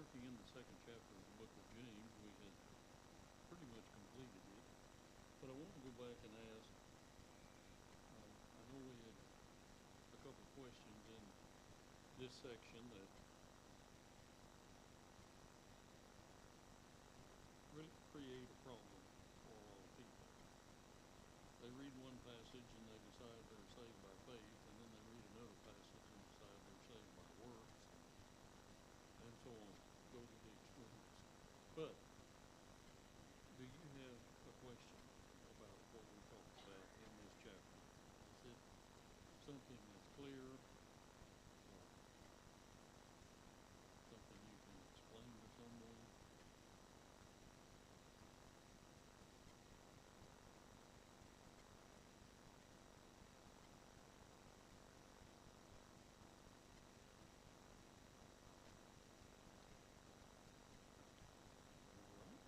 working in the second chapter of the book of James. We had pretty much completed it, but I want to go back and ask. I know we had a couple questions in this section that really create a problem for a lot of people. They read one passage and they decide they're saved by faith, and then they read another passage and decide they're saved by works, and so on. Go to the extremes. But do you have a question about what we talked about in this chapter? Is it something that's clear or something you can explain to someone? All right,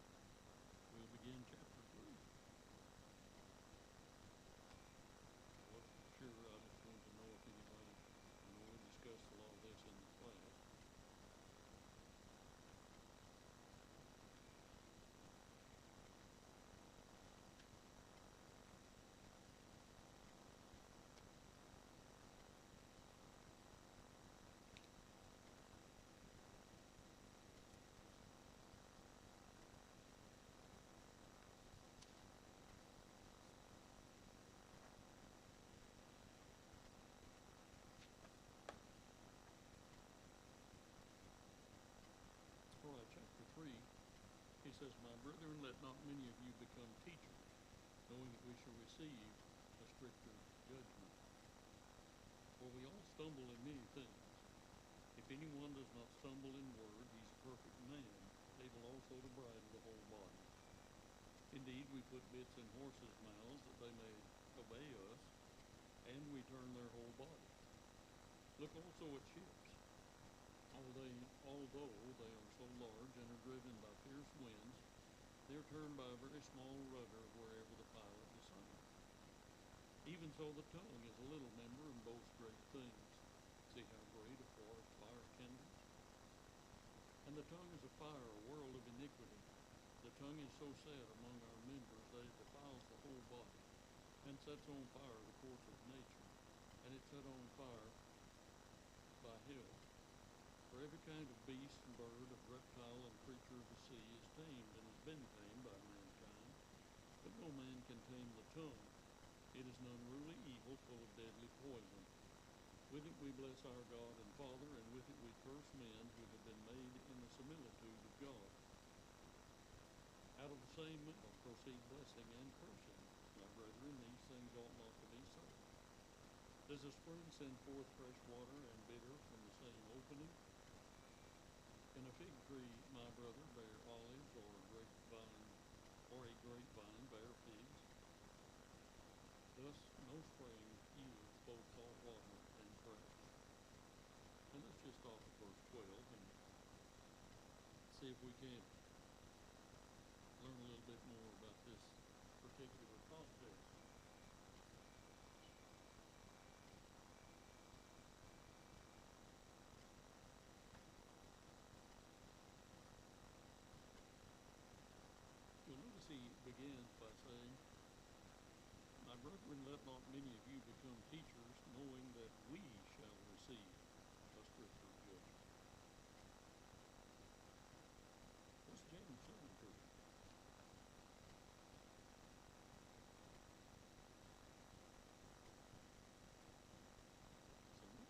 we'll begin chapter 3. I wasn't sure. I just wanted to know if anybody, I know we discussed a lot of this in the class. All right, chapter 3, he says, "My brethren, let not many of you become teachers, knowing that we shall receive a stricter judgment. For we all stumble in many things. If anyone does not stumble in word, he is a perfect man, able also to bridle the whole body. Indeed, we put bits in horses' mouths that they may obey us, and we turn their whole body. Look also at ships. Although they are so large and are driven by fierce winds, they are turned by a very small rudder wherever the pilot decides. Even so, the tongue is a little member and boasts great things. See how great a forest fire kindles? And the tongue is a fire, a world of iniquity. The tongue is so set among our members that it defiles the whole body, and sets on fire the course of nature, and it set on fire by hell. For every kind of beast and bird, of reptile and creature of the sea is tamed and has been tamed by mankind, but no man can tame the tongue. It is an unruly evil full of deadly poison. With it we bless our God and Father, and with it we curse men who have been made in the similitude of God. Out of the same mouth proceed blessing and cursing. My brethren, these things ought not to be so. Does a spring send forth fresh water and bitter from the same opening? Can a fig tree, my brother, bear olives, or a grapevine bear figs? Thus no spring yields both salt water and fresh." And let's just stop at verse 12 and see if we can't learn a little bit more about this particular context. You'll notice he begins by saying, "My brethren, let not many of you become teachers, knowing that we shall receive a stricter judgment." What's James saying to us? Someone?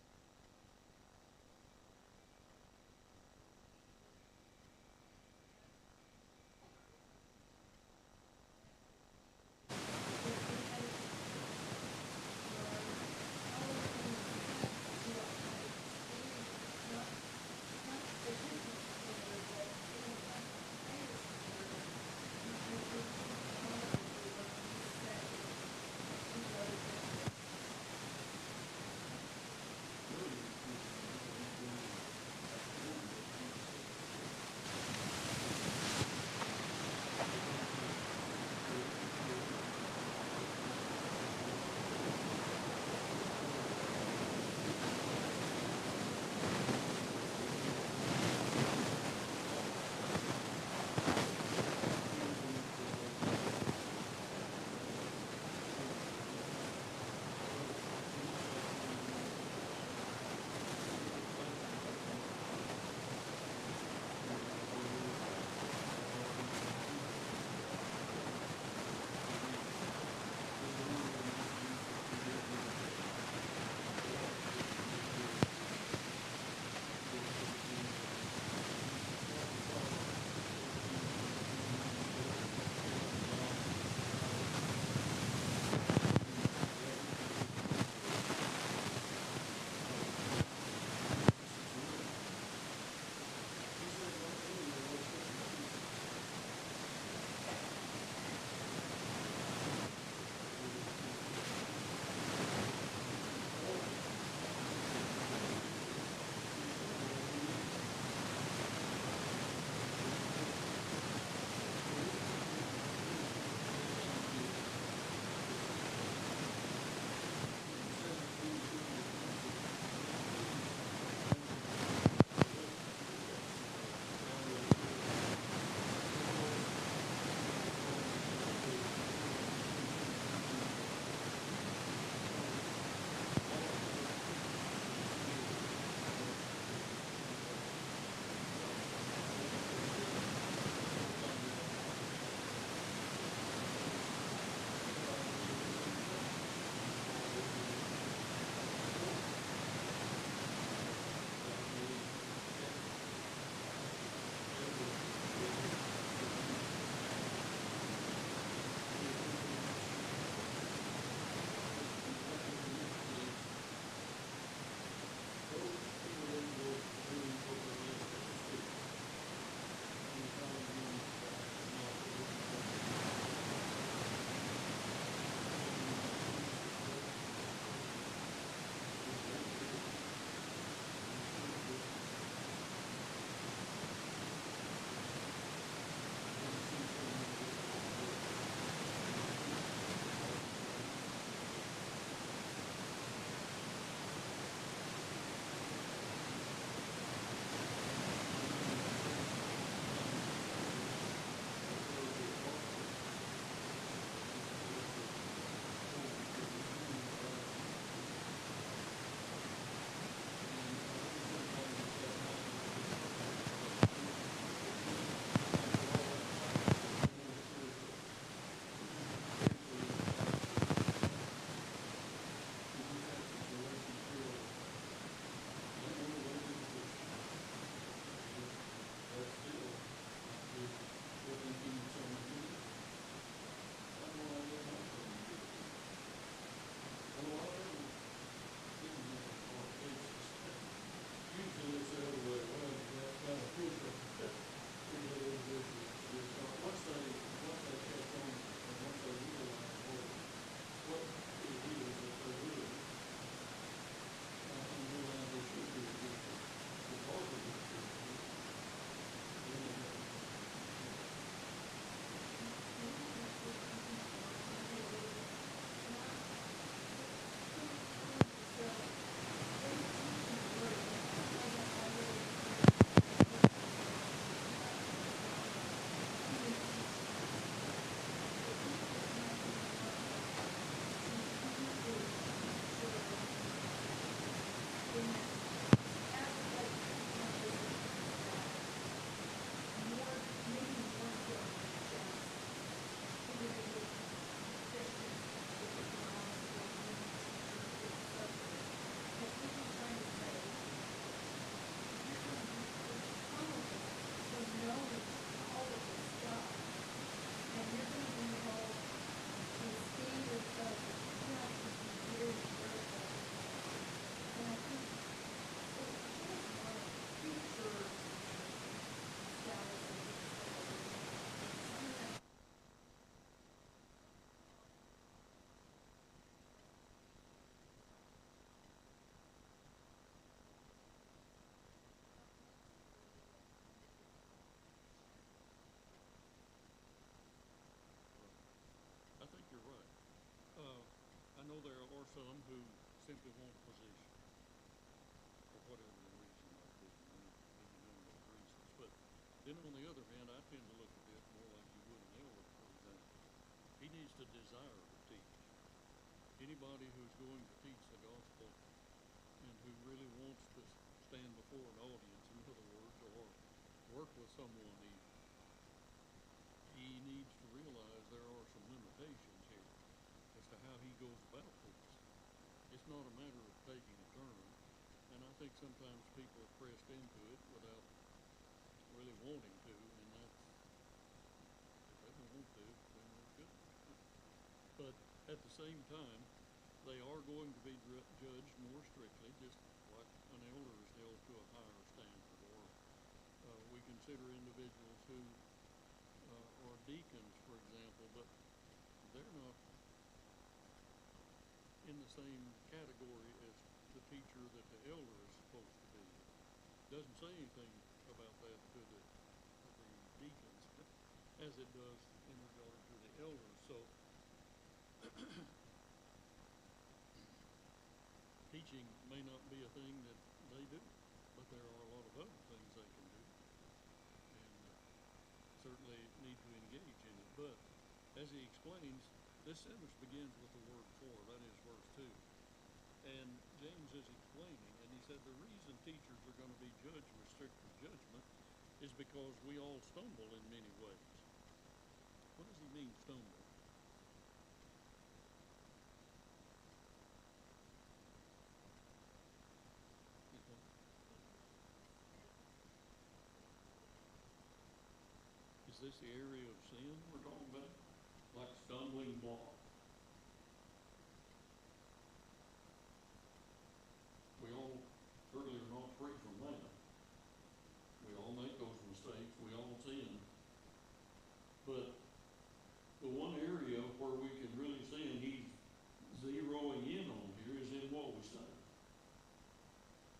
some who simply want a position for whatever the reason might be. Maybe none of those reasons. But then on the other hand, I tend to look at this more like you would an elder, for example. He needs to desire to teach. Anybody who's going to teach the gospel and who really wants to stand before an audience, in other words, or work with someone even, he needs to realize there are some limitations here as to how he goes about this. It's not a matter of taking a turn, and I think sometimes people are pressed into it without really wanting to, and that's, if they don't want to, then they're good. But at the same time, they are going to be judged more strictly, just like an elder is held to a higher standard, or we consider individuals who are deacons, for example, but they're not in the same category as the teacher that the elder is supposed to be. Doesn't say anything about that to the deacons as it does in regard to the elders. So teaching may not be a thing that they do, but there are a lot of other things they can do, and certainly need to engage in it. But as he explains, this sentence begins with the word for, that is verse 2. And James is explaining, and he said the reason teachers are going to be judged with stricter judgment is because we all stumble in many ways. What does he mean, stumble? Is this the area of sin we're talking about? Like stumbling block? We all certainly are not free from that. We all make those mistakes. We all sin. But the one area where we can really see, and he's zeroing in on here, is in what we say.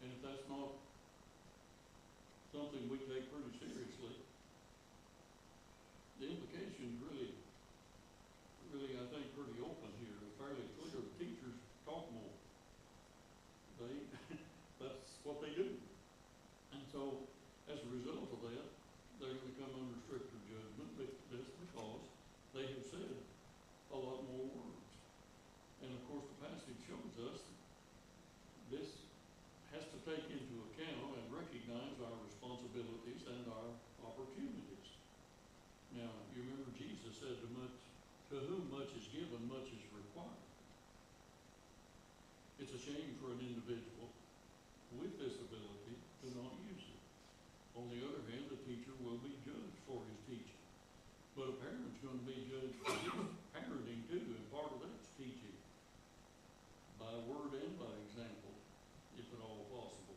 And if that's not something we take pretty seriously, the implication's really, I think, pretty open here. It's fairly clear. The teachers talk more. That's what they do. And so, as a result of that, they're going to come under stricter judgment, but that's because they have said a lot more words. And of course, the passage shows us this has to take into account and recognize our responsibilities and our opportunities. Now, you remember Jesus said to whom much is given, much is required. It's a shame for an individual with this ability to not use it. On the other hand, the teacher will be judged for his teaching. But a parent's going to be judged for his parenting too, and part of that's teaching. By word and by example, if at all possible.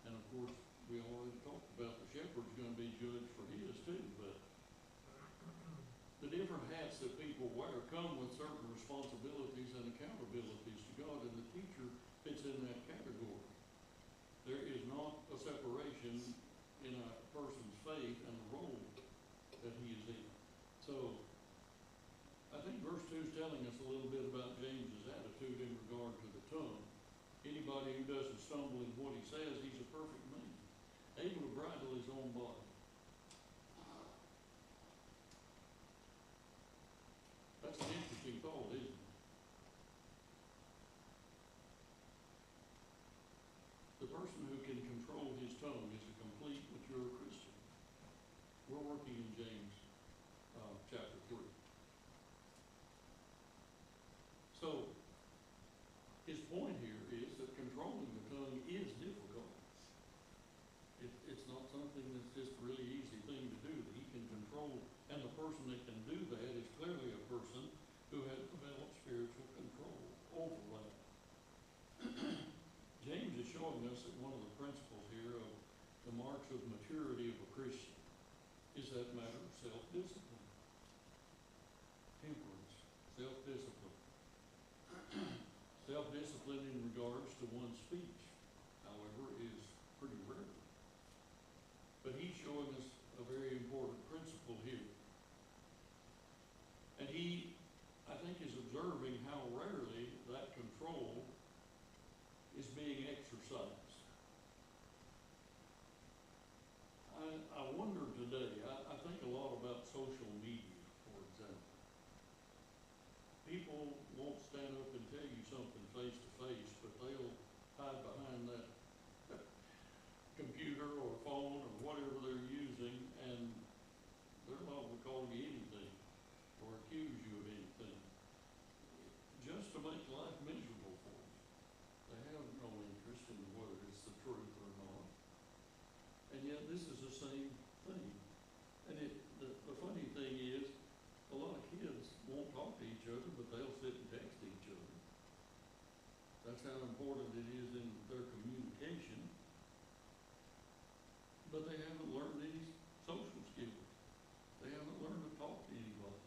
And of course, we already talked about the shepherd's going to be judged for his too, but the different hats that people wear come with certain responsibilities and accountabilities to God, and the teacher fits in that category. There is not a separation in a person's faith and the role that he is in. So, I think verse 2 is telling us a little bit about James's attitude in regard to the tongue. Anybody who doesn't stumble in what he says, he's a perfect man, able to bridle his own body. That's an interesting thought, isn't it? The person who can control his tongue is a complete, mature Christian. We're working in James chapter 3. So, his point here is that controlling the tongue is difficult. It's not something that's just a really easy thing to do that he can control. And the person that can do that is clearly a person who has developed spiritual control over that. James is showing us that one of the principles here of the marks of maturity of a Christian is that matter of self-discipline, temperance, self-discipline. Self-discipline in regards to one's speech, however, is pretty rare. But he's showing us a very important principle here. And he, I think, is observing how rarely that control sites. I wonder today, I think a lot about social media, for example. People won't stand up and tell you something face to face, but they'll hide behind that computer or phone or whatever they're using, and they're liable to call you anything or accuse you of anything, just to make life miserable for you. They have no interest in whether it's the truth or not. And yet this is the same thing. And the funny thing is, a lot of kids won't talk to each other, but they'll sit and text each other. That's how important it is in their communication. But they haven't learned any social skills. They haven't learned to talk to anybody.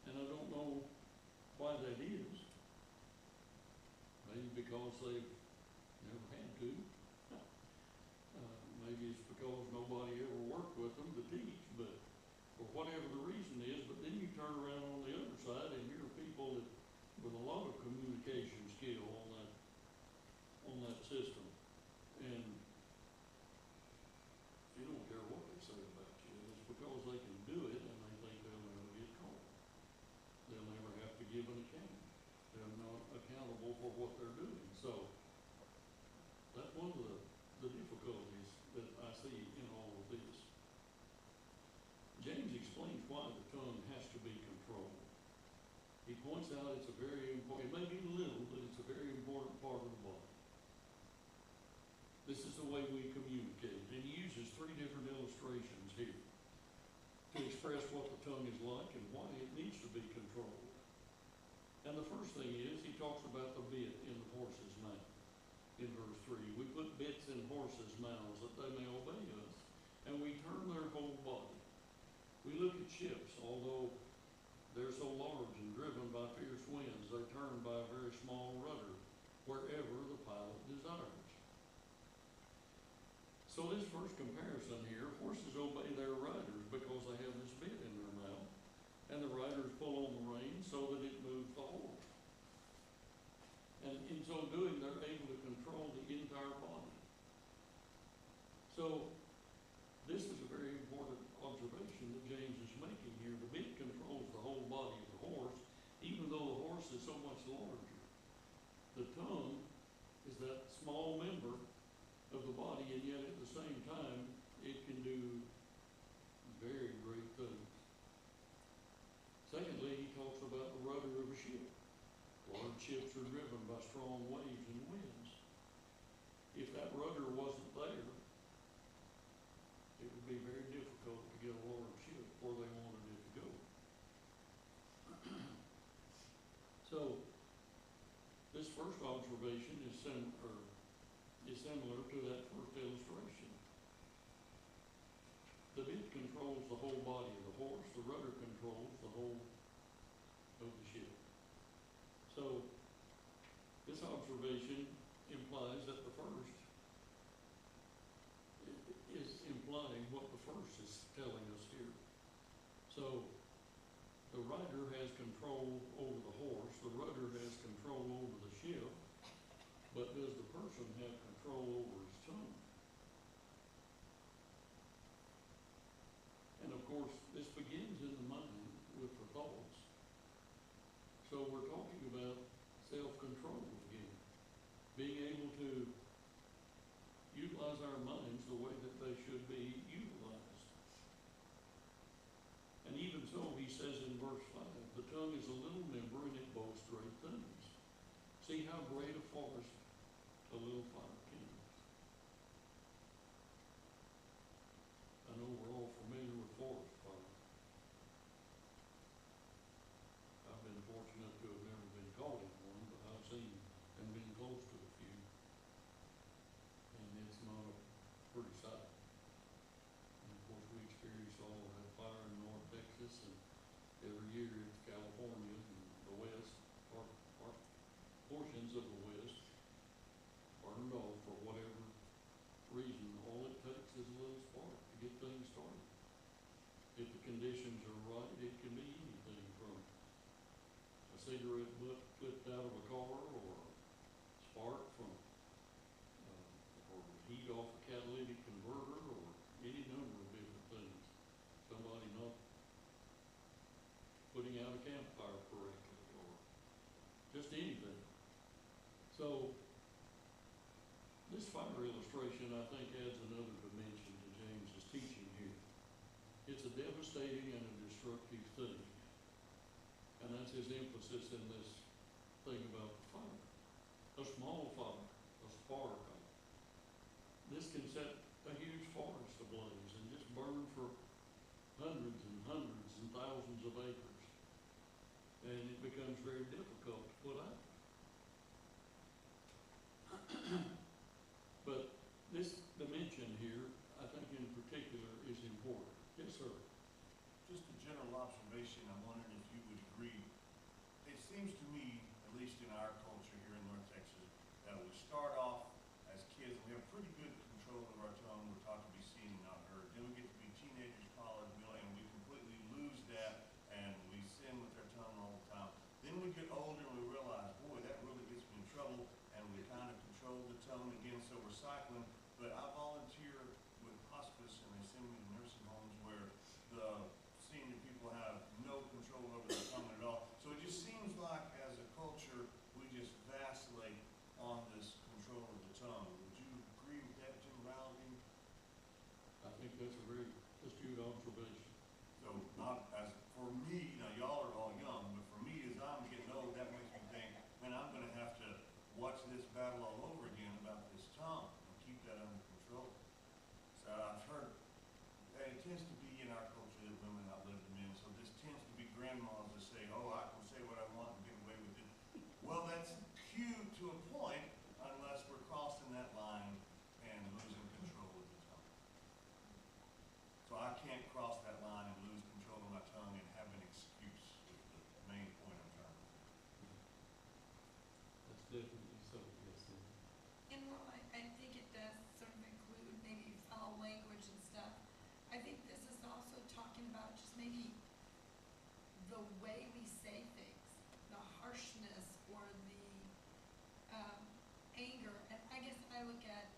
And I don't know why that is. Maybe because they've never had to. Maybe it's because nobody ever worked with them to teach, but for whatever the reason is. But then you turn around on the other side and hear people that with a lot of communication skill on that system, and you don't care what they say about you. It's because they can do it and they think they'll never get caught. They'll never have to give an account. They're not accountable for what they're doing. So that's one of the difficulties that I see in all of this. James explains why the tongue has to be controlled. He points out it's a very important, it may be little, but it's a very important part of the body. This is the way we communicate. And he uses 3 different illustrations here to express what the tongue is like and why it needs to be controlled. And the first thing is, he talks about the bit in the horse's mouth. In verse 3, we put bits in horses' mouths that they may obey us, and we turn their whole body. We look at ships, although they're so large and driven by fierce winds, they're turned by a very small rudder wherever the pilot desires. So this first comparison here, horses obey their riders because they have this bit in their mouth, and the riders pull on the rein so that it moves the horse. And in so doing, they're able to control the entire body. So this is a very important observation that James is making here. The bit controls the whole body of the horse, even though the horse is so much larger. The tongue is that small member of the body, and yet at the same time, it can do very great things. Secondly, he talks about the rudder of a ship. Large ships are driven by strong waves and winds. If that rudder wasn't there, it would be very difficult to get a large ship where they wanted it to go. So, this first observation is similar to that first illustration. The bit controls the whole body of the horse. The rudder controls the whole of the ship. So, this observation implies that the first is implying what the first is telling us here. So, the rider has control over the horse, the rudder has control over the ship, but does the person have control over his tongue? And of course, this begins in the mind with the thoughts. So we're talking about self-control again. Being able to utilize our minds the way that they should be utilized. And even so, he says in verse 5, the tongue is a little member and it boasts great things. See how great a forest a little fire kindles. I know we're all familiar with forest fires. I've been fortunate to have never been caught in one, but I've seen and been close to a few. And it's not a pretty sight. And of course, we experience all of that fire in North Texas, and every year it's California and the West, or portions of the West burned off So, this fire illustration, I think, adds another dimension to James's teaching here. It's a devastating and a destructive thing. And that's his emphasis in this thing about the fire. A small fire, a spark. This can set a huge forest ablaze and just burn for hundreds and hundreds and thousands of acres. And it becomes very difficult to put out. But this dimension here, I think in particular, is important. Yes, sir. Just a general observation, I'm wondering if you would agree. It seems to me, at least in our culture here in North Texas, that we start off as kids, we have pretty good control of our tongue, we're taught to be seen and not heard. Then we get to be teenagers, college, and we completely lose that, and we sin with our tongue all the time. Then we get older and we realize, boy, that really gets me in trouble, and we kind of control the tongue again, so we're cycling. But I volunteer with hospice, and they send me to nursing homes where the senior people have no control over their tongue at all. So it just seems like, as a culture, we just vacillate on this control of the tongue. Would you agree with that generality? I think that's a very astute observation. So not as, for me, now y'all are all young, but for me, as I'm getting old, that makes me think, man, I'm gonna have to watch this battle all over again about this tongue and keep that under control. So I've heard, and it tends to be in our culture that women outlive the men, so this tends to be grandmas that say, oh, I can say what I want and get away with it. Well, that's cute to a point, unless we're crossing that line and losing control of the tongue. So I can't cross that line and lose control of my tongue and have an excuse, is the main point I'm trying to make. That's definitely so, yes, sir. And while I think it does sort of include maybe foul language and stuff, I think this is also talking about just maybe the way we say things, the harshness or the anger. And I guess I look at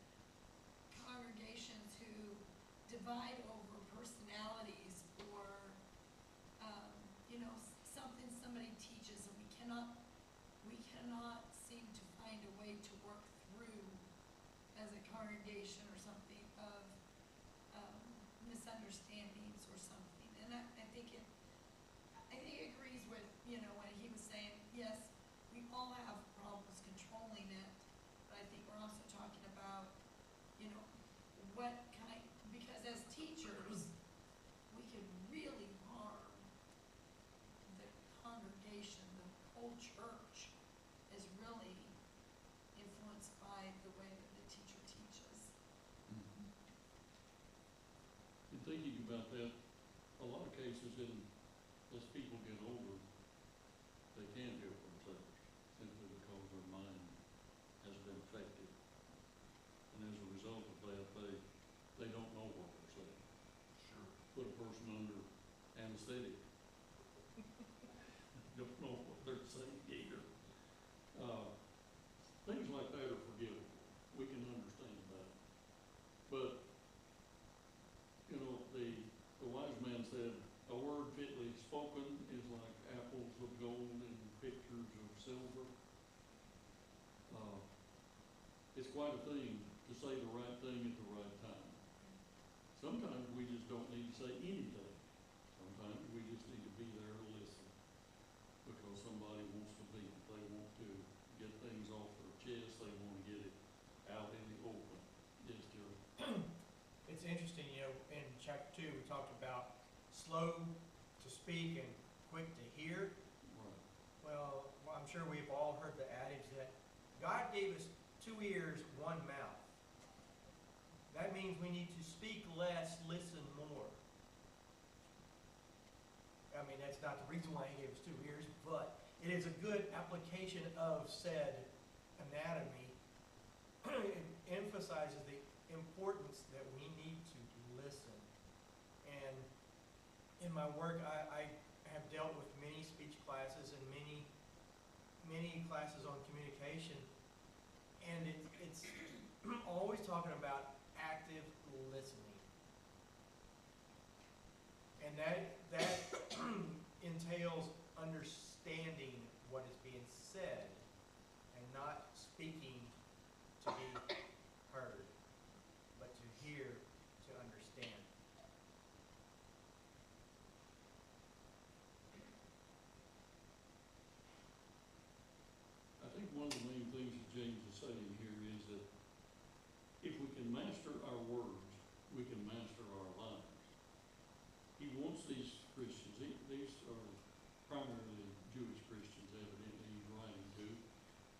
congregations who divide over personalities or, something somebody teaches, and we cannot seem to find a way to work through as a congregation or something of misunderstandings or something. And I think it agrees with, when he was saying, yes, we all have problems controlling it, but I think we're also talking about, because as teachers, we could really harm the congregation. The whole church is really influenced by the way that the teacher teaches. In thinking about that, a lot of cases as people get older, they can't help themselves simply because their mind has been affected. And as a result of that, they don't know what they're saying. Sure. Put a person under anesthetic. Don't know what they're saying either. Things like that are forgivable. We can understand that. But, the wise man said, a word fitly spoken is like apples of gold and pictures of silver. It's quite a thing to say the right thing at the right time. Sometimes we just don't need to say anything. Sometimes we just need to be there to listen because somebody wants to be. They want to get things off their chest. They want to get it out in the open. Yes, Joe. It's interesting, in chapter 2, we talked about slow to speak and quick to hear. Right. Well, I'm sure we've all heard the adage that God gave us 2 ears, 1 mouth. That means we need to speak less, listen more. I mean, that's not the reason why he gave us 2 ears, but it is a good application of said anatomy. It emphasizes the importance that we need to listen. And in my work, I have dealt with many speech classes and many classes on communication, and it's always talking about active listening. And that entails understanding what is being said and not speaking master our words, we can master our lives. He wants these Christians, these are primarily Jewish Christians evidently he's writing to,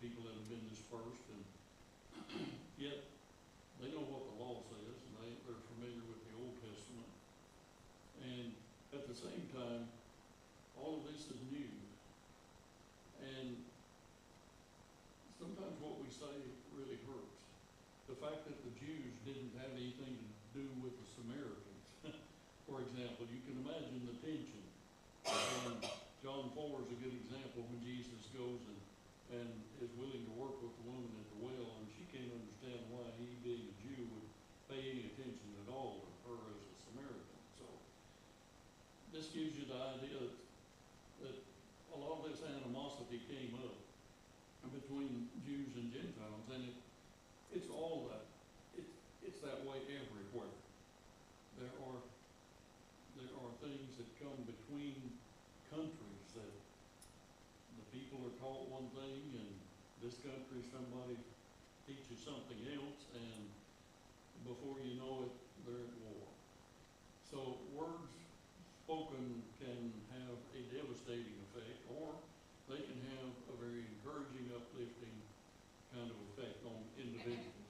people that have been dispersed, and yet they know what the law says, and they're familiar with the Old Testament. And at the same time, all of this is new. And sometimes what we say really hurts. The fact that the Jews didn't have anything to do with the Samaritans. For example, you can imagine the tension. And John 4 is a good example when Jesus goes and is willing to work with the woman at the well, and she can't understand why he, being a Jew, would pay any attention at all to her as a Samaritan. So this gives you the idea that a lot of this animosity came up between Jews and Gentiles, and it's all that. It's that way everywhere. There are things that come between countries that the people are taught one thing, and this country somebody teaches something else, and before you know it, they're at war. So words spoken can have a devastating effect, or they can have a very encouraging, uplifting kind of effect on individuals.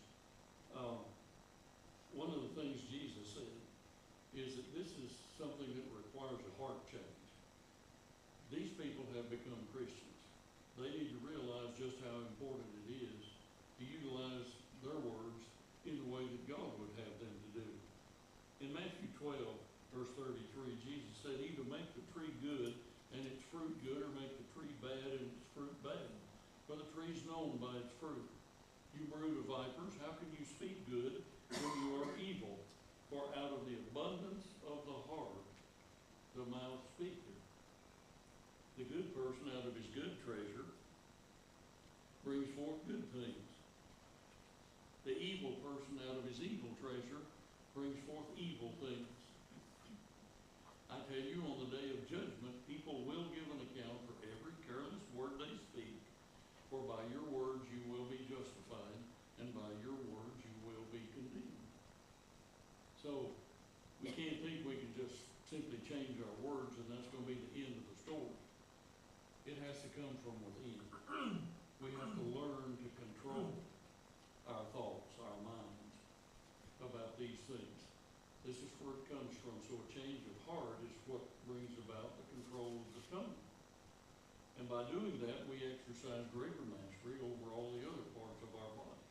One of the things Jesus said is that this is something that requires a heart change. These people have become Christians. They need to realize just how important it is to utilize their words in the way that God would have them to do. In Matthew 12, verse 33, Jesus said, either make the tree good and its fruit good, or make the tree bad and its fruit bad. For the tree is known by its fruit. You brood of vipers, how can you speak good when you are evil? For out of the abundance of the heart, the mouth speaketh. The good person out of his good treasure brings forth good things. The evil person out of his evil treasure brings forth evil things. I tell you, on the day of judgment, people will give an account for every careless word they speak. For by your words you will be justified, and by your words you will be condemned. So we can't think we can just simply change our words and that's going to be the end of the story. It has to come from within. We have to learn to control our thoughts, our minds about these things. This is where it comes from. So a change of heart is what brings about the control of the tongue. And by doing that, we exercise greater mastery over all the other parts of our body.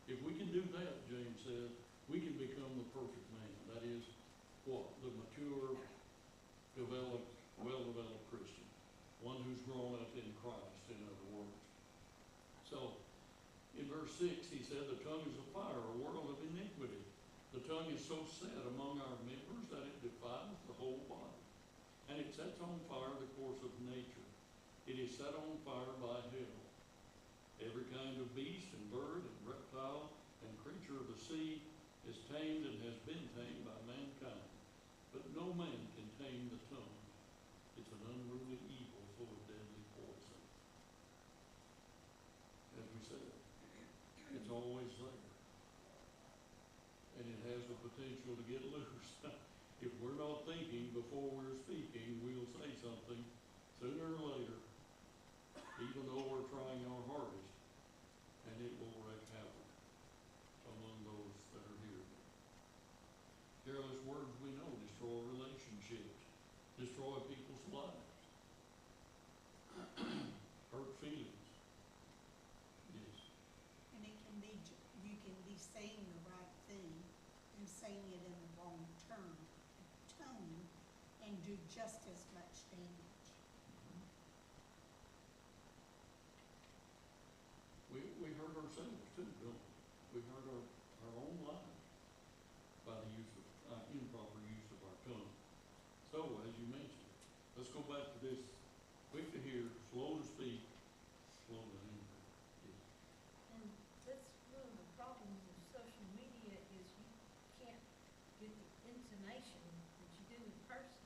If we can do that, James says, we can become the perfect man. That is what? The mature, developed, well-developed Christian. One who's grown up in Christ, in other words. So, in verse 6, he said, the tongue is a fire, a world of iniquity. The tongue is so set among our members that it defiles the whole body. And it sets on fire the course of nature. It is set on fire by hell. Every kind of beast and bird and reptile and creature of the sea is tamed and has been tamed by mankind. But no man can tame the tongue. It's an unruly evil full of deadly poison. As we said, it's always there. And it has the potential to get loose. If we're not thinking before we're speaking, we'll say something sooner or later, even though we're trying our hardest, and it will wreak havoc among those that are here. Careless words, we know, destroy relationships, destroy people's lives, hurt feelings. Yes. And it can be, you can be saying the right thing and saying it in the wrong tone, and do just as much damage. We hurt ourselves too, don't we? We hurt our own lives by the use of, improper use of our tongue. So, as you mentioned, let's go back to this: quick to hear, slow to speak, slow to anger. Yes. And that's one of the problems of social media is you can't get the intonation that you do in person.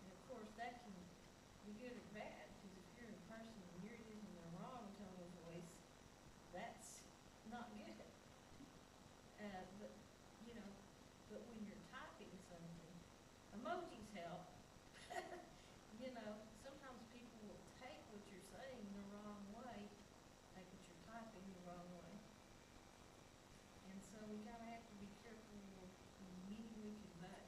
And of course, that can be good or bad, because if you're in person and you're using the wrong tone of voice, that's not good. emojis help. You know, sometimes people will take what you're saying the wrong way, take what you're typing the wrong way. And so we kinda have to be careful of the meaning we convey.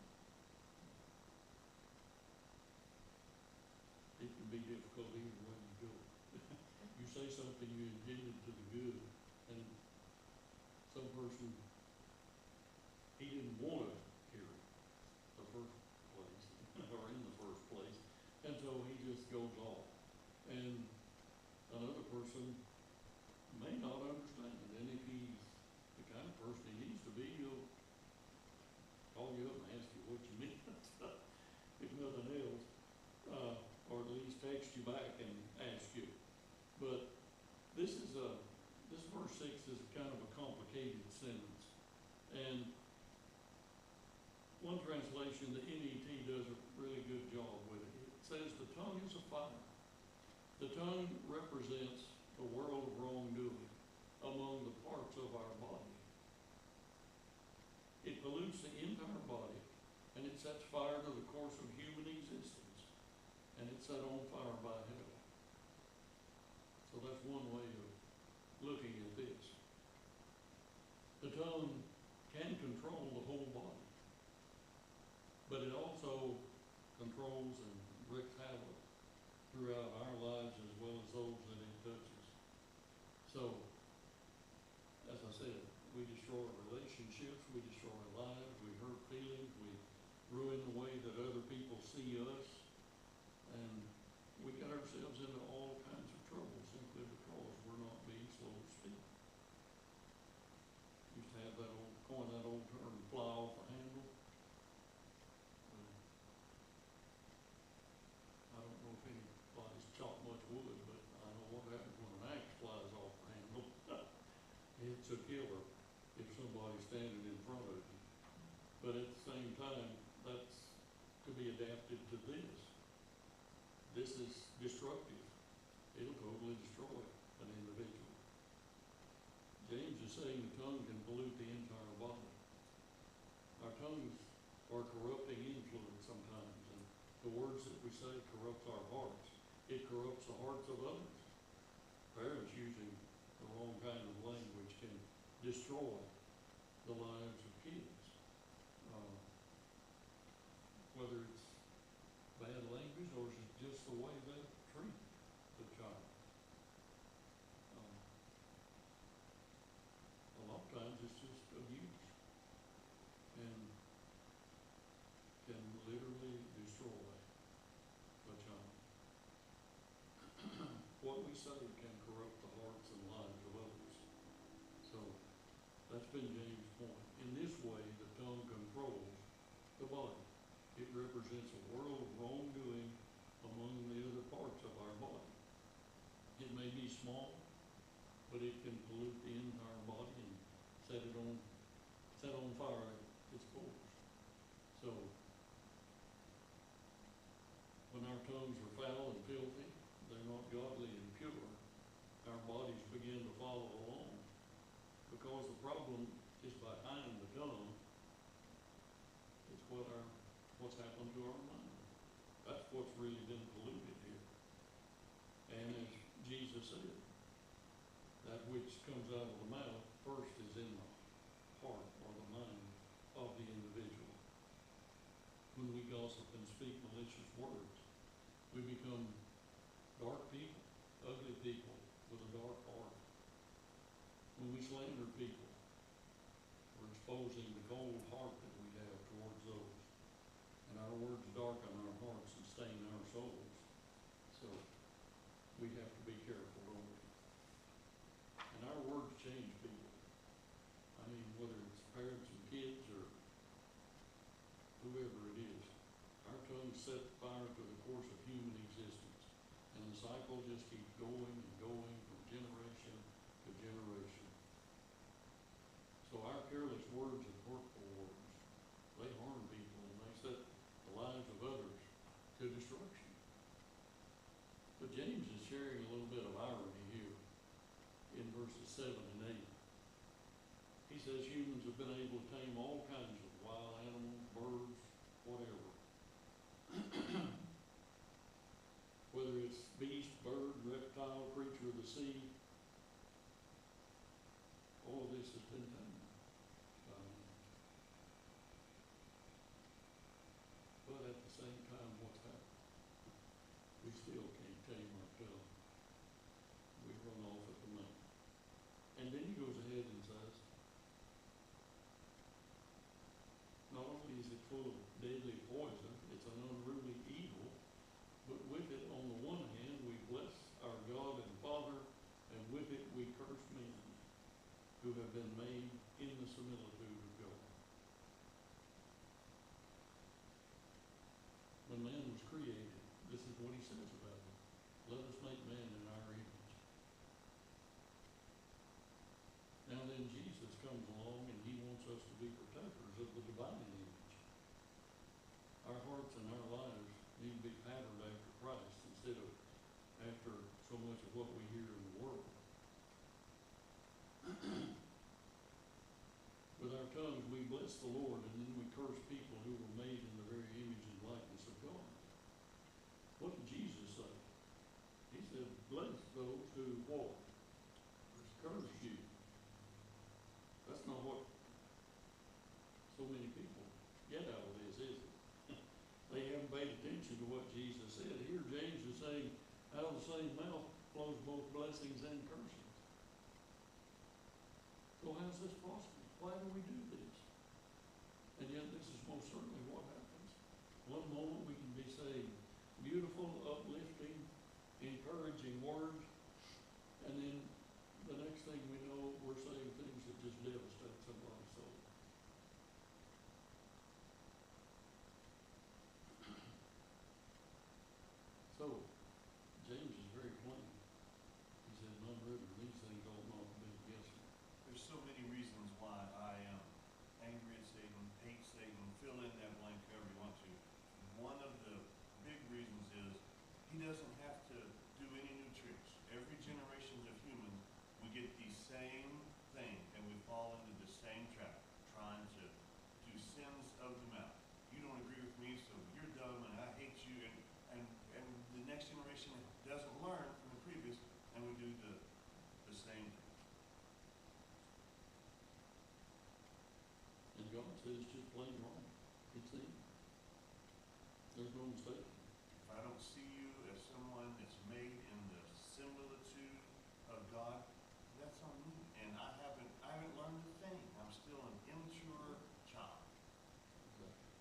It can be difficult either way you go. You say something you intended to the good, and some person, he didn't wanna hear it the first place, or in the first place, and so he just goes off. And another person may not understand, and if he's the kind of person he needs to be, he'll call you up and ask you what you meant, if nothing else, or at least text you back and ask you. But this verse 6 is kind of a complicated sentence. And one translation, the NET, does a really good job with it. It says the tongue is a fire. The tongue represents the world of wrongdoing among the parts of our body. It pollutes the entire body, and it sets fire to the course of human existence, and it's set on fire by hell. So that's one way of looking at this. The tongue can control the whole body, but it also controls and wreaks havoc throughout our lives as well as those that it touches. So, as I said, we destroy relationships, we destroy lives, we hurt feelings, we ruin the way that other people see us, and we get ourselves into all kinds of trouble simply because we're not being slow to speak. Used to have that old term, fly off the handle. I don't know if anybody's chopped much wood, but I know what happens when an axe flies off the handle. It's a killer if somebody's standing in front of you. But at the same time, that's to be adapted to this. This is destructive. It'll totally destroy an individual. James is saying the tongue can pollute the entire body. Our tongues are corrupting influence sometimes, and the words that we say corrupt our hearts. It corrupts the hearts of others. Parents using the wrong kind of language can destroy the lives of kids. Whether it's bad language or is it just the way they treat the child. A lot of times it's just abuse and can literally destroy a child. What we say can corrupt the hearts and lives of others. So that's been James' point. In this way, the tongue controls the body. It represents a world of wrongdoing among the other parts of our body. It may be small, but it can pollute the entire body and set on fire its course. So, when our tongues are foul and filthy, they're not godly and pure, our bodies begin to follow along. Because the problem is behind the tongue. It's what's happened to our mind. That's what's really been polluted here. And as Jesus said, that which comes out of the mouth first is in the heart or the mind of the individual. When we gossip and speak malicious words, we become dark people, ugly people with a dark heart. When we slander people, we're exposing the cold heart that we have towards those. And our words darken our hearts and stain our souls. So we have to be careful, don't we? And our words change people. I mean, whether it's parents and kids or whoever it is, our tongues set fire to the course of human existence. And the cycle just keeps going and going from generation to generation. So our careless words and hurtful words, they harm people and they set the lives of others to destruction. But James is sharing a little bit of irony here in verses 7 and 8. He says humans have been able to tame all kinds of wild animals, birds, whatever, who have been made in the similitude of God. When man was created, this is what he says about him. Let us make man in our image. Now then, Jesus comes along and he wants us to be protectors of the divine image. Our hearts and our lives need to be patterned after Christ instead of after so much of what we hear in the world. With our tongues we bless the Lord, and then we curse people who were made in the very image and likeness of God. What did Jesus say? He said, bless those who what? Curse you. That's not what so many people get out of this, is it? They haven't paid attention to what Jesus said. Here James is saying, out of the same mouth flows both blessings and cursings. So how's this possible? Why do we do this? And yet this is most certainly what happens. One moment we can be saying beautiful, uplifting, encouraging words, and then the next thing we know, we're saying things that just devastate somebody's soul. So, James is very plain. He said, none written, these things ought not to be against me. There's so many reasons why I am angry at Satan, hate Satan, fill in that blank however you want to. One of the big reasons is he doesn't have to do any new tricks. Every generation of humans, we get the same thing and we fall into the same trap, trying to do sins of the mouth. You don't agree with me, so you're dumb and I hate you, and the next generation doesn't learn from the previous, and we do the same thing. And God says it's just plain wrong. It's evil. There's no mistake. If I don't see you as someone that's made in the similitude of God, that's on me. And I haven't learned a thing. I'm still an immature child. Exactly.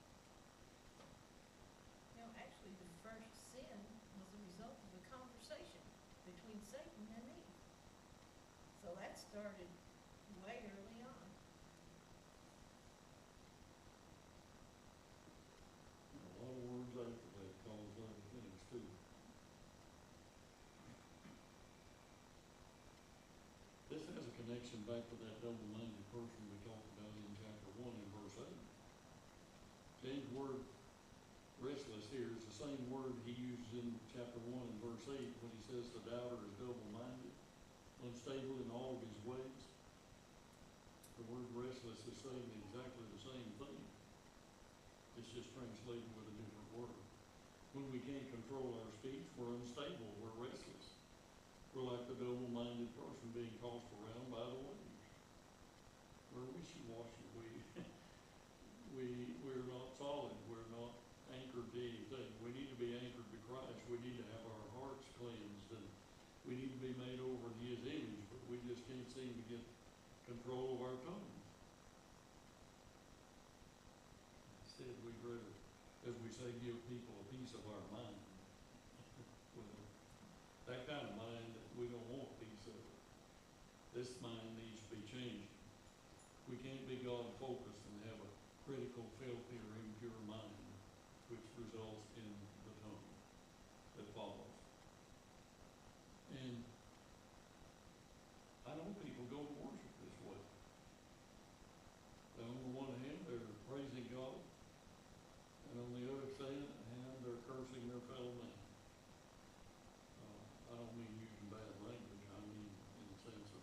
You know, actually, the first sin was a result of a conversation between Satan and Eve. So that started way early on. And a lot of words after that cause other things too. This has a connection back to that double-minded person we talked about in chapter 1 and verse 8. James' word restless here is the same word he uses in chapter 1 and verse 8 when he says the doubter is double-minded, unstable in all of his ways. The word restless is saying exactly the same thing. It's just translated with a different word. When we can't control our speech, we're unstable, we're restless. We're like the double-minded person being tossed around by the waves. We're wishy-washy. We're not solid. We're not anchored to anything. We need to be anchored to Christ. We need to have our hearts cleansed, and we need to be made over in His image, but we just can't seem to get control of our tongues. Instead, we'd rather, as we say, give people a piece of our mind. Well, that kind of mind, we don't want a piece of it. This mind needs to be changed. We can't be God-focused and have a critical, filthy, or impure mind, which results in the tongue that follows. And I know people go to worship this way. On the one hand, they're praising God, and on the other hand, they're cursing their fellow man. I don't mean using bad language. I mean in the sense of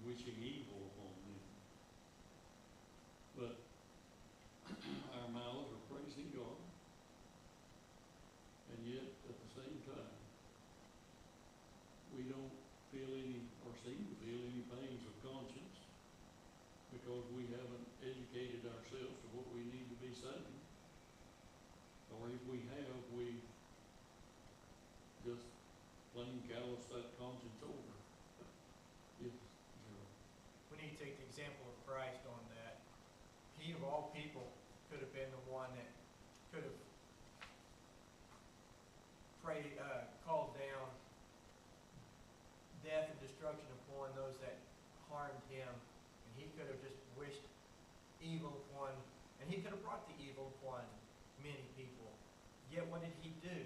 wishing evil upon them. But our mouths are praising God, and yet at the same time, we don't feel any, or seem to feel any pains of conscience, because we haven't educated ourselves to what we need to be saying. Or if we have, we just plain callous that conscience over. Yes, Gerald. We need to take the example of Christ on that. He of all people could have been the one that could have called down death and destruction upon those that harmed him, and he could have just wished evil upon, and he could have brought the evil upon many people. Yet what did he do?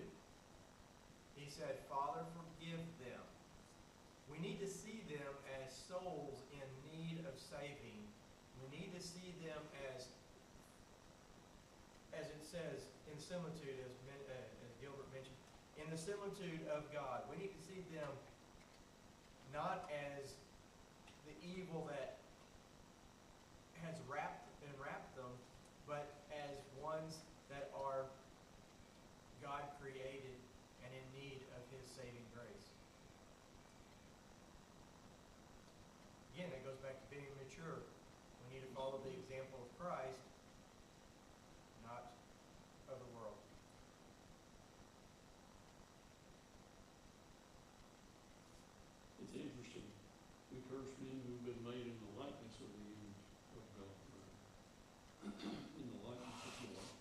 He said, Father, forgive them. We need to see them as souls in need of saving. We need to see them as it says in similitude, as Gilbert mentioned, in the similitude of God. We need to see them not as the evil that has enwrapped them, but as ones that are God created and in need of His saving grace. Again, that goes back to being mature. We need to follow the example of Christ, not of the world. It's interesting. We curse men who've been made in the likeness of the image of God, in the likeness of God.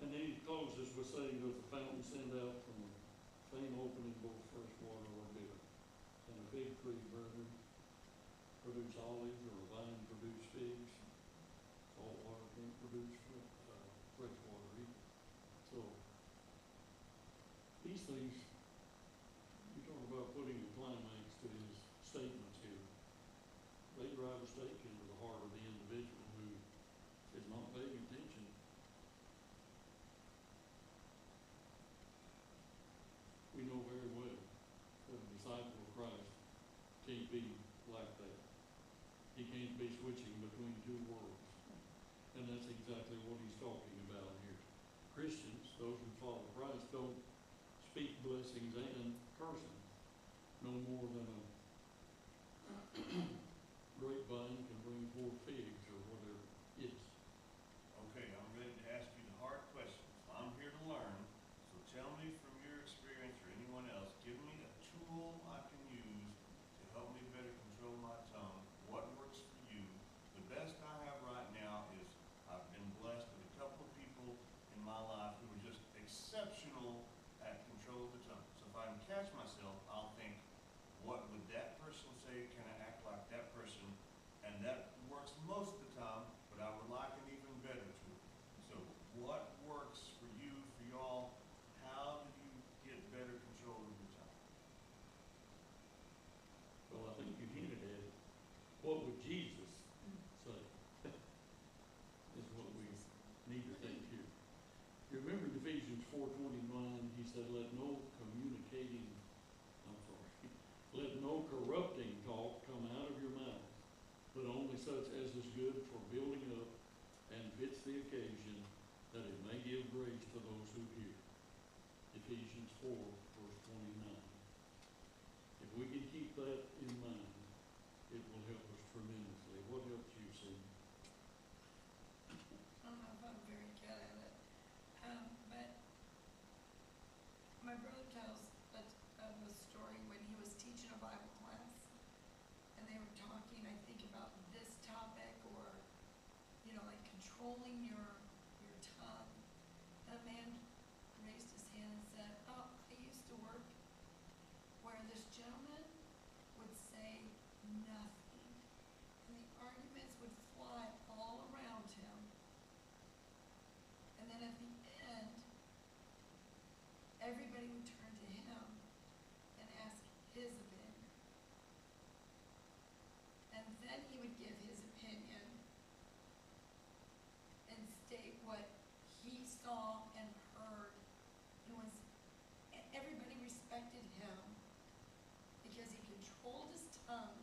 And then he closes with saying, does the fountain send out from the same opening both fresh water or bitter? And a fig tree, brethren, produce olives, or a vine produce figs? Salt water can't produce fresh water either. So, these things, you talk about putting a climax to his statements here. They drive a stake into the heart of the individual who is not paying attention. We know very well that a disciple of Christ can't be like that. He can't be switching between two worlds. And that's exactly what he's talking about here. Christians, those who follow Christ, don't speak blessings and cursing, no more than a grapevine can bring forth figs or whatever it is. Okay, I'm ready to ask you the hard questions. I'm here to learn, so tell me from your experience or anyone else, give me a tool I can use to help me better control my tongue. What works for you? The best I have right now is I've been blessed with a couple of people in my life who are just exceptional at control of the tongue. So if I can catch myself, I'll think, what would that person say? Can I act like that person? And that works most of the time, but I would like an even better tool. So what works for you, for y'all? How do you get better control of your tongue? Well, I think you hinted at it. What would Jesus say? Is what we need to think here. You remember in Ephesians 4:29, he said, let no corrupting talk come out of your mouth, but only such as is good for building up and fits the occasion, that it may give grace to those who hear. Ephesians 4:29. If we can keep that in mind, it will help us tremendously. What helps you, Cindy? I don't know if I'm very good at it, but my brother tells a story when he was teaching a Bible class, and they were talking, I think, about this topic, or, like controlling your tongue. And a man raised his hand and said, oh, I used to work where this gentleman would say nothing, and the arguments would fly all around him. And then at the end, everybody would turn to him and ask his opinion. And then he would give his opinion and state what he saw and heard. Everybody respected him because he controlled his tongue,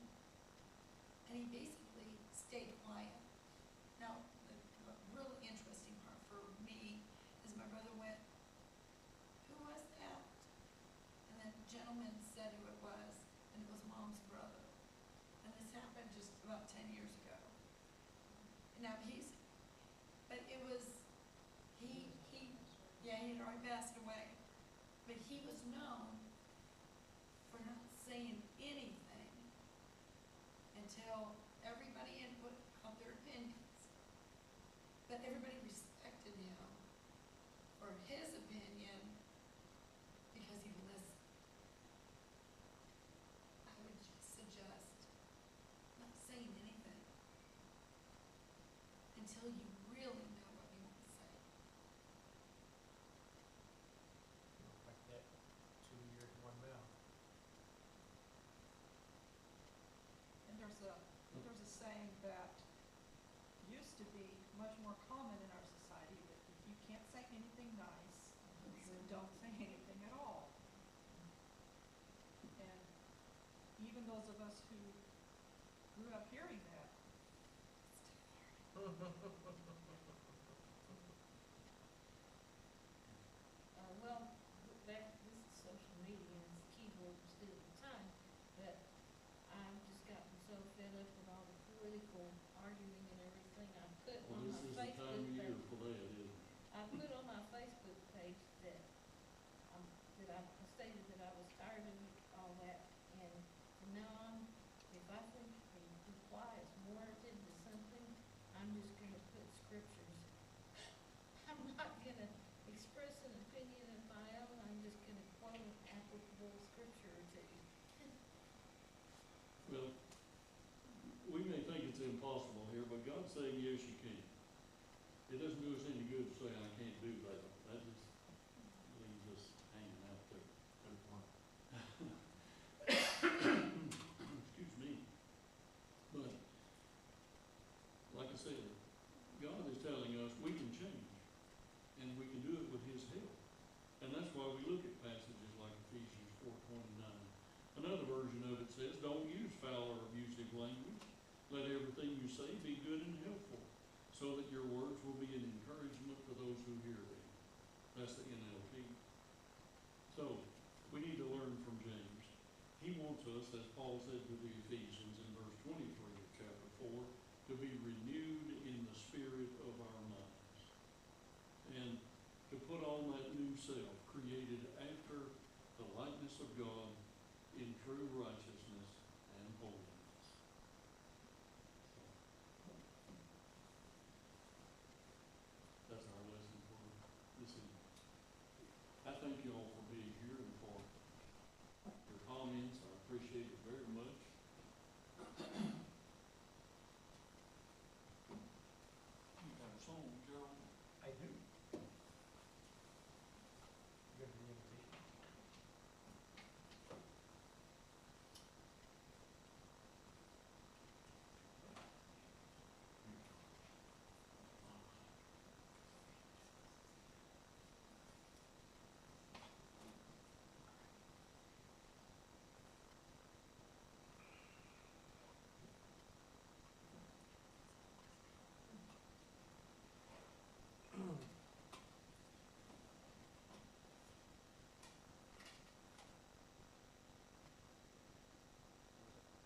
and he basically stayed quiet. Now, the really interesting part for me is my brother went, who was that? And then the gentleman said who it was, and it was Mom's brother. And this happened just about 10 years ago. Now but it was, he had already passed away. But he was known for not saying anything until everybody had put out their opinions. But everybody respected him for his opinion because he listened. I would just sit to be much more common in our society that if you can't say anything nice, then don't say anything at all. And even those of us who grew up hearing that, Well, this is social media and it's keyboard still at the time, but I've just gotten so fed up with all the political arguing and everything. I put Well, on this my is the time Facebook of year page, for that, isn't it? I put on my Facebook page that, I stated that I was tired of all that, and from now on, if I think a reply is warranted to something, I'm just gonna put scriptures. I'm not gonna express an opinion of my own, I'm just gonna quote an applicable scripture or two. Well, we may think it's impossible here, but God's saying, yes, you can. It doesn't do us any good to say, I can't do that. That just leaves us hanging out there. Good point. Excuse me. But, like I said, God is telling us we can change, and we can do it with His help. And that's why we look at passages like Ephesians 4:29. Another version of it says, don't use foul or abusive language. Let everything you say be good and helpful, so that your words will be an encouragement to those who hear them. That's the NLT. So, we need to learn from James. He wants us, as Paul said to the Ephesians in verse 23 of chapter 4, to be renewed in the spirit of our minds. And to put on that new self, created after the likeness of God in true righteousness and holiness. That's our lesson for this evening. I thank you all for being here and for your comments. I appreciate it very much. You have a song, Gerald? I do. Good for the invitation.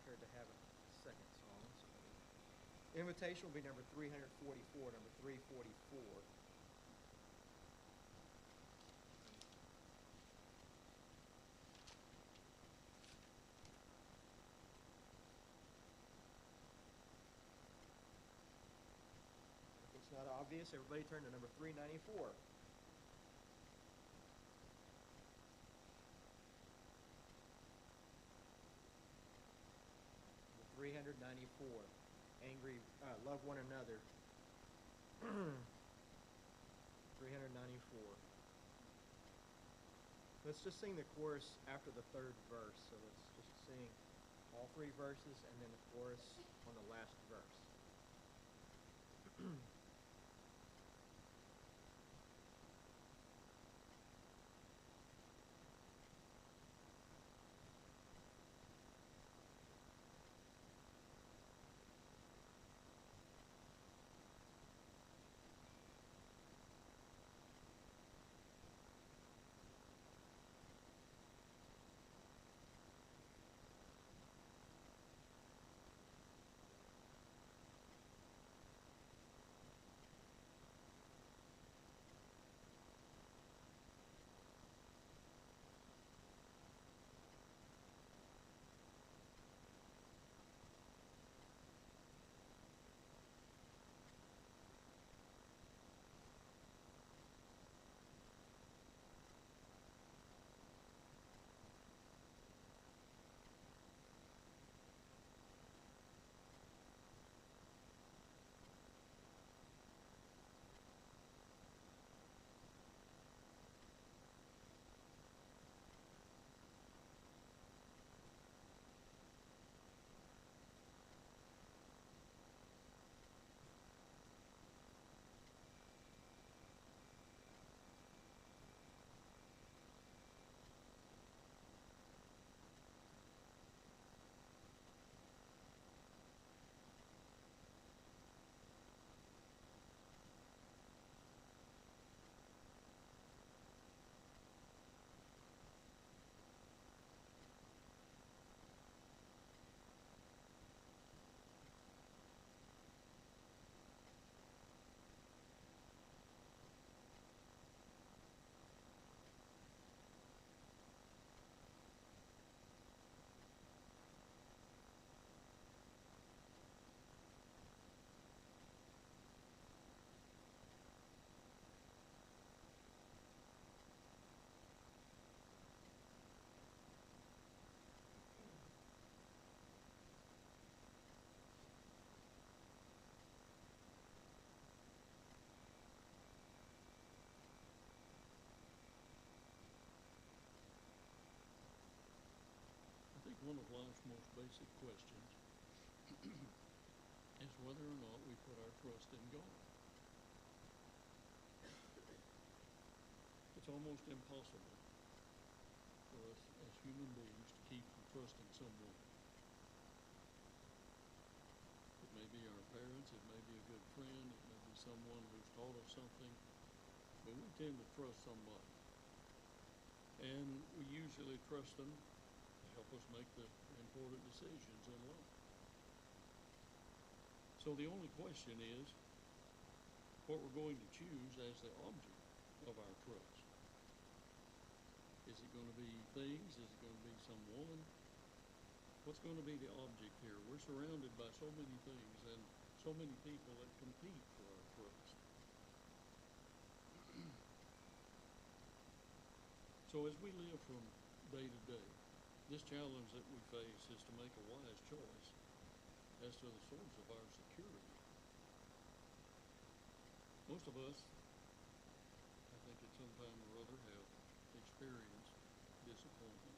Prepared to have a second song. So. Invitation will be number 344, number 344. If it's not obvious, everybody turn to number 394. 394. Angry, love one another. 394. Let's just sing the chorus after the third verse. So let's just sing all three verses and then the chorus on the last verse. one of life's most basic questions is whether or not we put our trust in God. It's almost impossible for us as human beings to keep from trusting someone. It may be our parents, it may be a good friend, it may be someone who's taught us something, but we tend to trust somebody. And we usually trust them to help us make the important decisions in life. So the only question is what we're going to choose as the object of our trust. Is it going to be things? Is it going to be someone? What's going to be the object here? We're surrounded by so many things and so many people that compete for our trust. So as we live from day to day, this challenge that we face is to make a wise choice as to the source of our security. Most of us, I think at some time or other, have experienced disappointment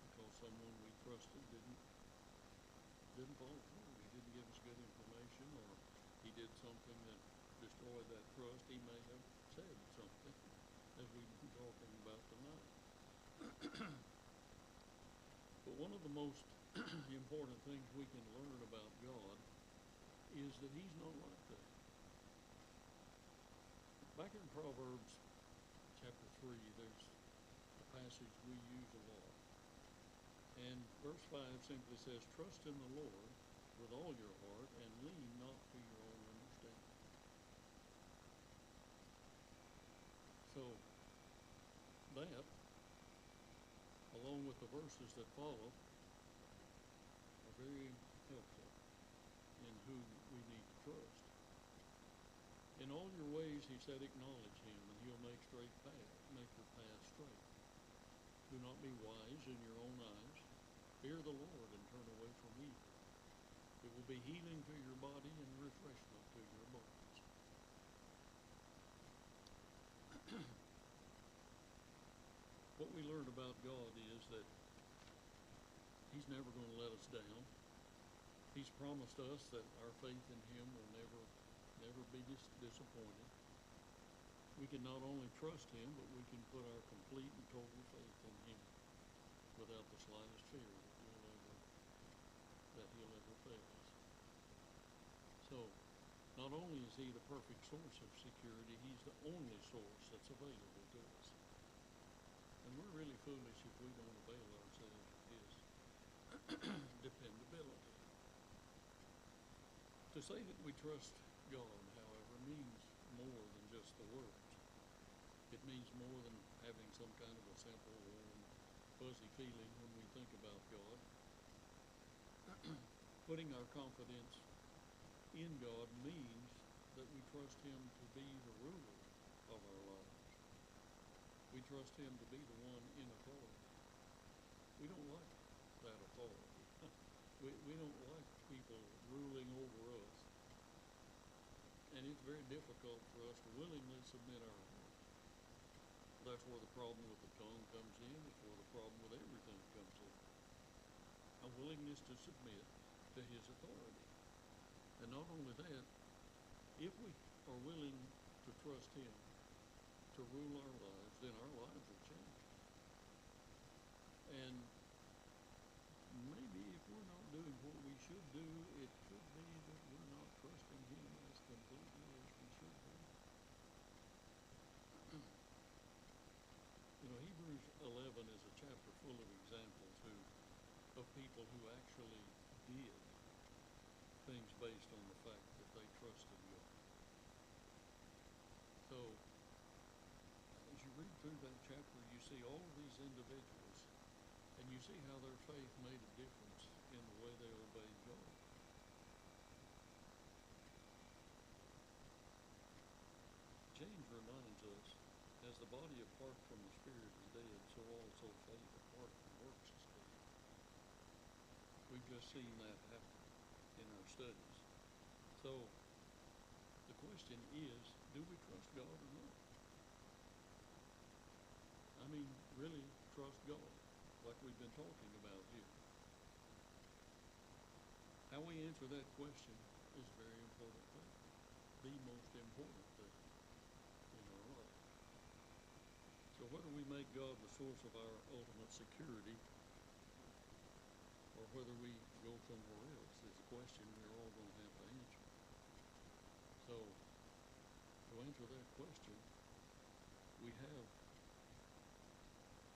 because someone we trusted didn't follow through. He didn't give us good information, or he did something that destroyed that trust. He may have said something, as we've been talking about tonight. But one of the most important things we can learn about God is that he's not like that. Back in Proverbs chapter 3, there's a passage we use a lot. And verse 5 simply says, "Trust in the Lord with all your heart and lean not to your own understanding." So that, along with the verses that follow, are very helpful in who we need to trust. In all your ways, he said, acknowledge him, and he'll make your path straight. Do not be wise in your own eyes. Fear the Lord and turn away from evil. It will be healing to your body and refreshment to your bones. What we learned about God is that he's never going to let us down. He's promised us that our faith in him will never be disappointed. We can not only trust him, but we can put our complete and total faith in him without the slightest fear that he'll ever fail us. So, not only is he the perfect source of security, he's the only source that's available to us. And we're really foolish if we don't avail ourselves of his dependability. To say that we trust God, however, means more than just the words. It means more than having some kind of a simple, warm, fuzzy feeling when we think about God. Putting our confidence in God means that we trust him to be the ruler of our lives. We trust him to be the one in authority. We don't like that authority. We don't like people ruling over us. And it's very difficult for us to willingly submit our hearts. That's where the problem with the tongue comes in. It's where the problem with everything comes in. A willingness to submit to his authority. And not only that, if we are willing to trust him to rule our lives, then our lives will change. And maybe if we're not doing what we should do, it could be that we're not trusting him as completely as we should be. You know, Hebrews 11 is a chapter full of examples of people who actually did things based on the fact that they trusted God. So, as you read through that chapter, you see all of these individuals, and you see how their faith made a difference in the way they obeyed God. James reminds us, as the body apart from the Spirit is dead, so also faith apart from works is dead. We've just seen that happen in our studies. So, the question is, do we trust God or not? I mean, really trust God, like we been talking about here. How we answer that question is a very important thing, the most important thing in our life. So whether we make God the source of our ultimate security, or whether we go somewhere else, is a question we're all going to have to answer. So, to answer that question, we have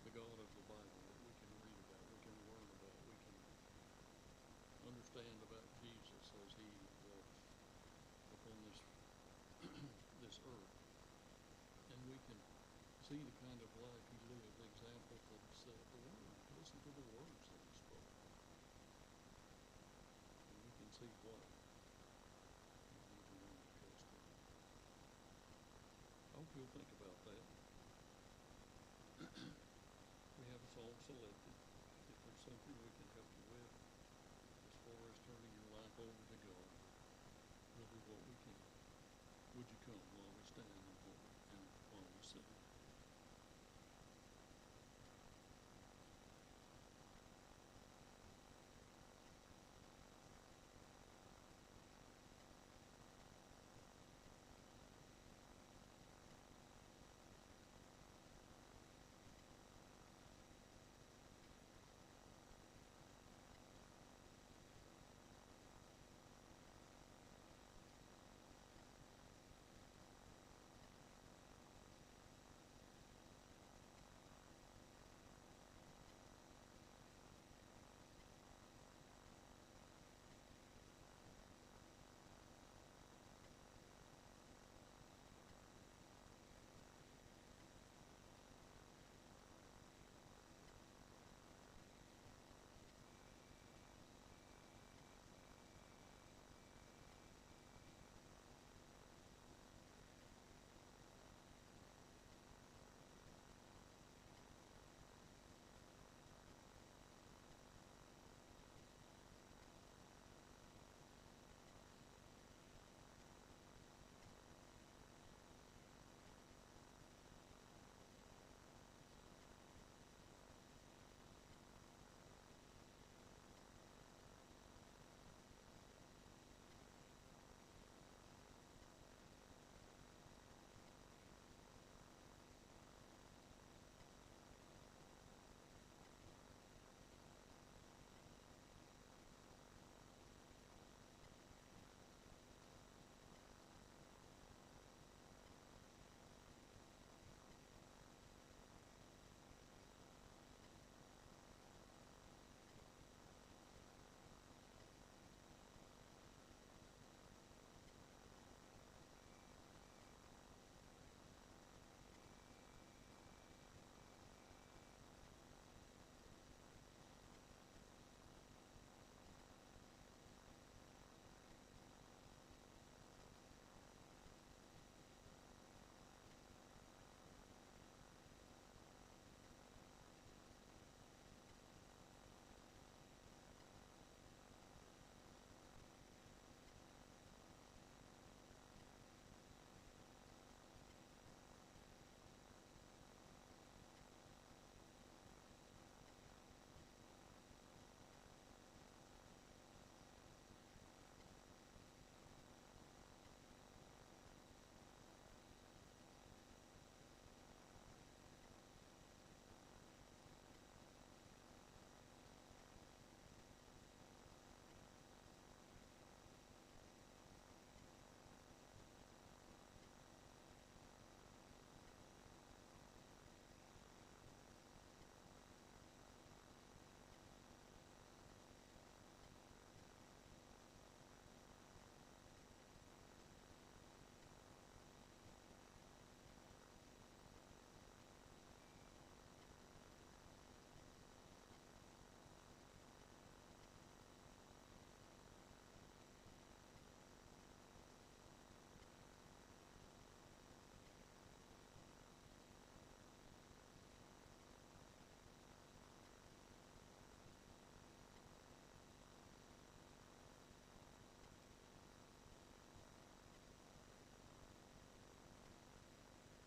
the God of the Bible that we can read about, we can learn about, we can understand about Jesus as he walks upon this this earth. And we can see the kind of life he lived, the examples that he set, the word, listen to the words that he spoke. And we can see why we need to learn to trust him. I hope you'll think about that. We have a song selected. If there's something we can help you with as far as turning your life over to God, we'll do what we can. Would you come while we stand and while we sing?